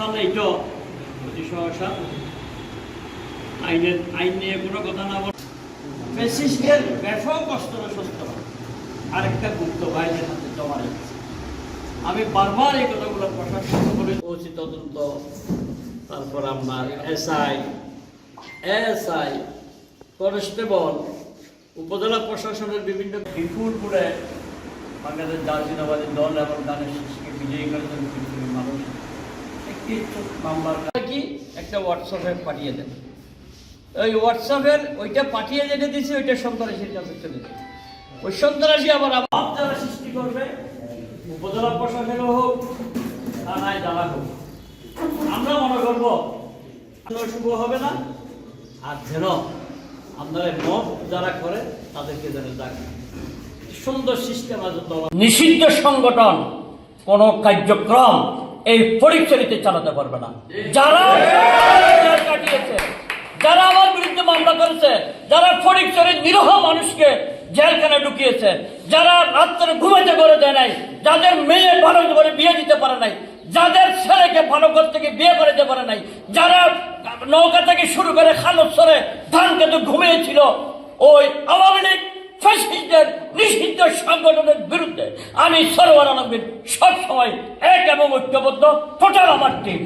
ইনশাআল্লাহ এটা অতি সহসা আইন নিয়ে কোনো কথা না বল ফ্যাসিস্টের ব্যাপক অস্ত্র শস্ত্র আরেকটা গুপ্ত বাহিনীর হাতে জমা রেখেছে। আমি বারবার এই কথাগুলো প্রশাসন করে উচিত তদন্ত, তারপর আপনার এসআই কনস্টেবল, উপজেলা প্রশাসনের বিভিন্ন বিপুল করে বাংলাদেশ জাতীয়তাবাদী দল এবং ধানের শীষকে বিজয়ী করেছেন মানুষ একটি মামলার কি একটা হোয়াটসঅ্যাপে পাঠিয়ে দেন। ওই হোয়াটসঅ্যাপের ওইটা পাঠিয়ে যেতে দিচ্ছে ওইটা সন্ত্রাসীর কাছে চলে যায়। ওই সন্ত্রাসী আবার আবার যারা সৃষ্টি করবে, উপজেলা প্রশাসনও হোক থানায় যারা হোক, আমরা মনে করবো শুভ হবে না। আর যেন আপনারা মত যারা করে তাদেরকে যেন ডাকে সুন্দর সিস্টেম আছে। নিষিদ্ধ সংগঠন কোন কার্যক্রম এই ফটিকছড়িতে চালাতে পারবে না। যারা কাটিয়েছে, যারা আমার বিরুদ্ধে মামলা করেছে, যারা ফটিকছড়ির নিরীহ মানুষকে জেলখানে ঢুকিয়েছে, যারা রাত্রে ঘুমাতে করে দেয় নাই, যাদের মেয়ে ভালো করে বিয়ে দিতে পারে নাই, যাদের ছেলেকে ভালো ঘর থেকে বিয়ে করে দিতে পারে নাই, যারা নৌকা থেকে শুরু করে খালসরে ধান খেতে ঘুমিয়েছিল, ওই আওয়ামী লীগ ফ্যাসিস্টদের নিষিদ্ধ সংগঠনের বিরুদ্ধে আমি সরওয়ার আলমগীর সবসময় এক এবং ঐক্যবদ্ধ। টোটাল আমার টিম।